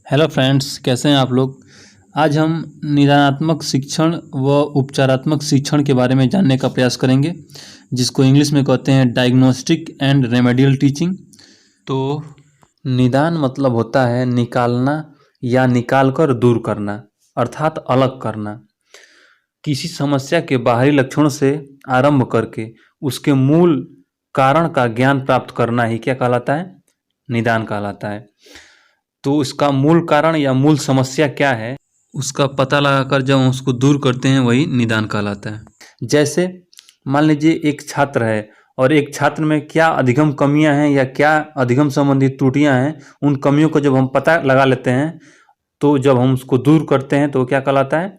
Hello friends, कैसे हैं आप लोग। आज हम निदानात्मक शिक्षण व उपचारात्मक शिक्षण के बारे में जानने का प्रयास करेंगे, जिसको इंग्लिश में कहते हैं डायग्नोस्टिक एंड रेमेडियल टीचिंग। तो निदान मतलब होता है निकालना या निकाल कर दूर करना, अर्थात अलग करना। किसी समस्या के बाहरी लक्षणों से आरंभ करके उसके मूल कारण का ज्ञान प्राप्त करना ही क्या कहलाता है? निदान कहलाता है। तो इसका मूल कारण या मूल समस्या क्या है, उसका पता लगाकर जब हम उसको दूर करते हैं, वही निदान कहलाता है। जैसे मान लीजिए एक छात्र है और एक छात्र में क्या अधिगम कमियां हैं या क्या अधिगम संबंधी त्रुटियां हैं, उन कमियों को जब हम पता लगा लेते हैं तो जब हम उसको दूर करते हैं तो क्या कहलाता है?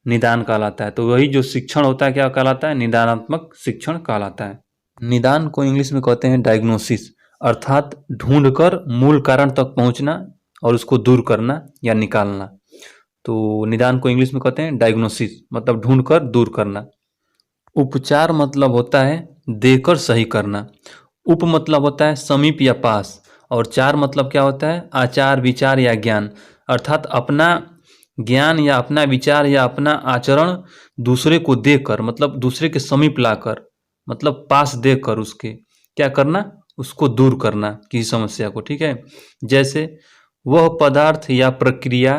निदान कहलाता है। तो वही जो शिक्षण होता है क्या कहलाता है? निदानात्मक शिक्षण कहलाता है। निदान को इंग्लिश में कहते हैं डायग्नोसिस, अर्थात ढूंढकर मूल कारण तक पहुंचना और उसको दूर करना या निकालना। तो निदान को इंग्लिश में कहते हैं डायग्नोसिस, मतलब ढूंढकर दूर करना। उपचार मतलब होता है देकर सही करना। उप मतलब होता है समीप या पास, और चार मतलब क्या होता है? आचार, विचार या ज्ञान, अर्थात अपना ज्ञान या अपना विचार या अपना आचरण दूसरे को देकर, मतलब दूसरे के समीप लाकर, मतलब पास देकर उसके क्या करना? उसको दूर करना किसी समस्या को। ठीक है। जैसे वह पदार्थ या प्रक्रिया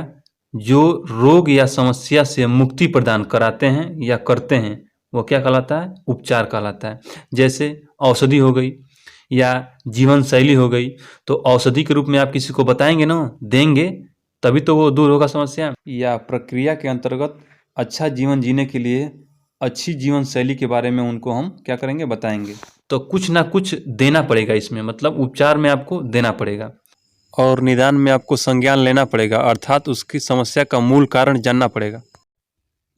जो रोग या समस्या से मुक्ति प्रदान कराते हैं या करते हैं, वो क्या कहलाता है? उपचार कहलाता है। जैसे औषधि हो गई या जीवन शैली हो गई, तो औषधि के रूप में आप किसी को बताएंगे ना, देंगे, तभी तो वो दूर होगा समस्या। या प्रक्रिया के अंतर्गत अच्छा जीवन जीने के लिए अच्छी जीवन शैली के बारे में उनको हम क्या करेंगे? बताएंगे। तो कुछ ना कुछ देना पड़ेगा इसमें, मतलब उपचार में आपको देना पड़ेगा और निदान में आपको संज्ञान लेना पड़ेगा, अर्थात उसकी समस्या का मूल कारण जानना पड़ेगा।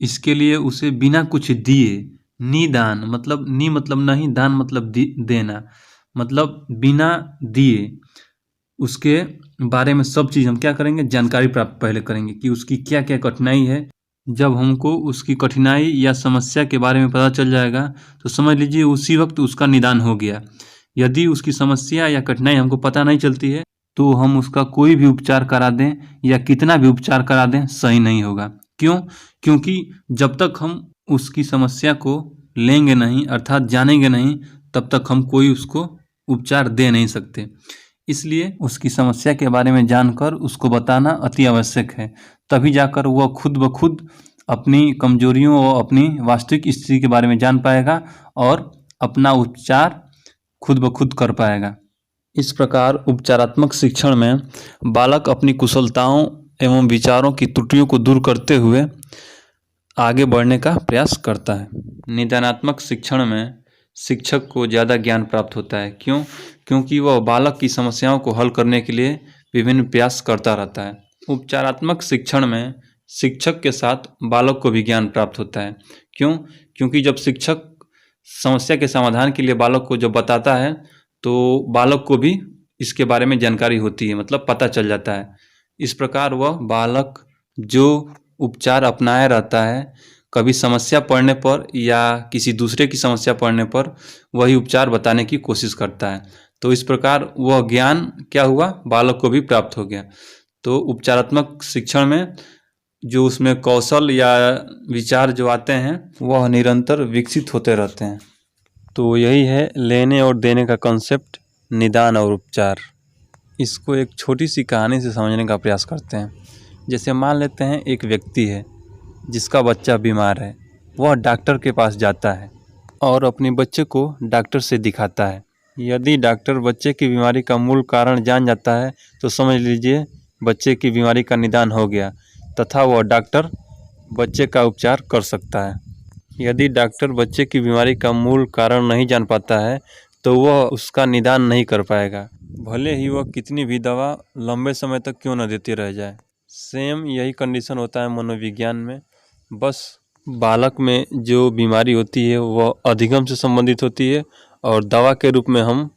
इसके लिए उसे बिना कुछ दिए, निदान मतलब नि मतलब नहीं, दान मतलब देना, मतलब बिना दिए उसके बारे में सब चीज़ हम क्या करेंगे? जानकारी प्राप्त पहले करेंगे कि उसकी क्या क्या कठिनाई है। जब हमको उसकी कठिनाई या समस्या के बारे में पता चल जाएगा तो समझ लीजिए उसी वक्त उसका निदान हो गया। यदि उसकी समस्या या कठिनाई हमको पता नहीं चलती है तो हम उसका कोई भी उपचार करा दें या कितना भी उपचार करा दें, सही नहीं होगा। क्यों? क्योंकि जब तक हम उसकी समस्या को लेंगे नहीं, अर्थात जानेंगे नहीं, तब तक हम कोई उसको उपचार दे नहीं सकते। इसलिए उसकी समस्या के बारे में जानकर उसको बताना अति आवश्यक है। तभी जाकर वह खुद ब खुद अपनी कमजोरियों और अपनी वास्तविक स्थिति के बारे में जान पाएगा और अपना उपचार खुद ब खुद कर पाएगा। इस प्रकार उपचारात्मक शिक्षण में बालक अपनी कुशलताओं एवं विचारों की त्रुटियों को दूर करते हुए आगे बढ़ने का प्रयास करता है। निदानात्मक शिक्षण में शिक्षक को ज़्यादा ज्ञान प्राप्त होता है। क्यों? क्योंकि वह बालक की समस्याओं को हल करने के लिए विभिन्न प्रयास करता रहता है। उपचारात्मक शिक्षण में शिक्षक के साथ बालक को भी ज्ञान प्राप्त होता है। क्यों? क्योंकि जब शिक्षक समस्या के समाधान के लिए बालक को जब बताता है तो बालक को भी इसके बारे में जानकारी होती है, मतलब पता चल जाता है। इस प्रकार वह बालक जो उपचार अपनाए रहता है, कभी समस्या पड़ने पर या किसी दूसरे की समस्या पड़ने पर वही उपचार बताने की कोशिश करता है। तो इस प्रकार वह ज्ञान क्या हुआ? बालक को भी प्राप्त हो गया। तो उपचारात्मक शिक्षण में जो उसमें कौशल या विचार जो आते हैं वह निरंतर विकसित होते रहते हैं। तो यही है लेने और देने का कॉन्सेप्ट, निदान और उपचार। इसको एक छोटी सी कहानी से समझने का प्रयास करते हैं। जैसे मान लेते हैं एक व्यक्ति है जिसका बच्चा बीमार है। वह डॉक्टर के पास जाता है और अपने बच्चे को डॉक्टर से दिखाता है। यदि डॉक्टर बच्चे की बीमारी का मूल कारण जान जाता है तो समझ लीजिए बच्चे की बीमारी का निदान हो गया तथा वह डॉक्टर बच्चे का उपचार कर सकता है। यदि डॉक्टर बच्चे की बीमारी का मूल कारण नहीं जान पाता है तो वह उसका निदान नहीं कर पाएगा, भले ही वह कितनी भी दवा लंबे समय तक क्यों न देती रह जाए। सेम यही कंडीशन होता है मनोविज्ञान में। बस बालक में जो बीमारी होती है वह अधिगम से संबंधित होती है और दवा के रूप में हम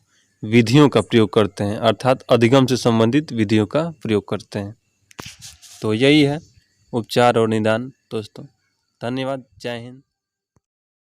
विधियों का प्रयोग करते हैं, अर्थात अधिगम से संबंधित विधियों का प्रयोग करते हैं। तो यही है उपचार और निदान। दोस्तों धन्यवाद, जय हिंद।